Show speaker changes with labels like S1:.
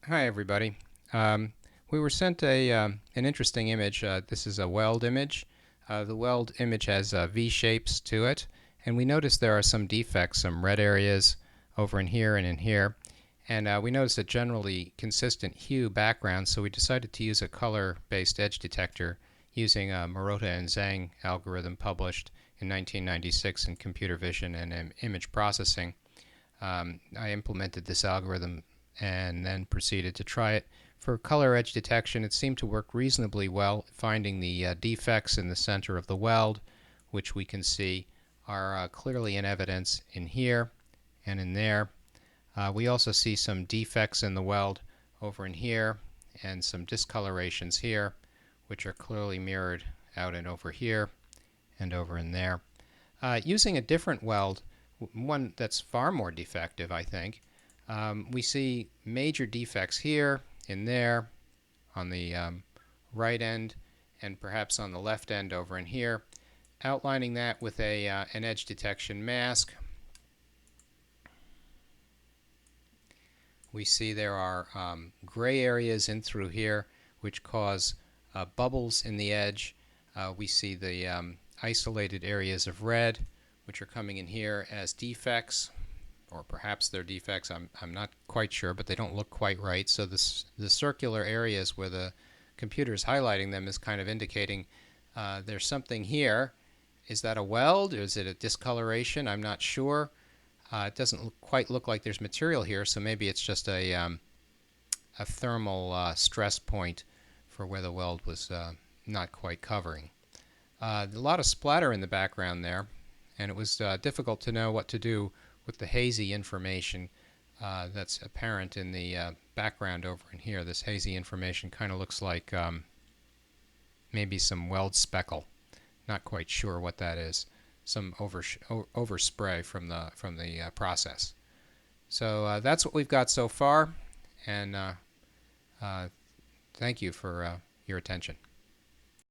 S1: Hi everybody. We were sent an interesting image. This is a weld image. The weld image has V shapes to it, and we noticed there are some defects, some red areas over in here and in here. And we noticed a generally consistent hue background, so we decided to use a color-based edge detector using a Mehrota and Zhang algorithm published in 1996 in computer vision and image processing. I implemented this algorithm and then proceeded to try it. For color edge detection, it seemed to work reasonably well, finding the defects in the center of the weld, which we can see are clearly in evidence in here and in there. We also see some defects in the weld over in here and some discolorations here, which are clearly mirrored out and over here and over in there. Using a different weld, one that's far more defective, I think, we see major defects here, in there, on the right end, and perhaps on the left end over in here. Outlining that with an edge detection mask, we see there are gray areas in through here which cause bubbles in the edge. We see the isolated areas of red which are coming in here as defects, or perhaps they're defects, I'm not quite sure, but they don't look quite right. So the circular areas where the computer is highlighting them is kind of indicating there's something here. Is that a weld? Or is it a discoloration? I'm not sure. It doesn't quite look like there's material here, so maybe it's just a thermal stress point for where the weld was not quite covering. A lot of splatter in the background there, and it was difficult to know what to do with the hazy information that's apparent in the background over in here. This hazy information kind of looks like maybe some weld speckle. Not quite sure what that is. Some overspray from the process. So that's what we've got so far, and thank you for your attention.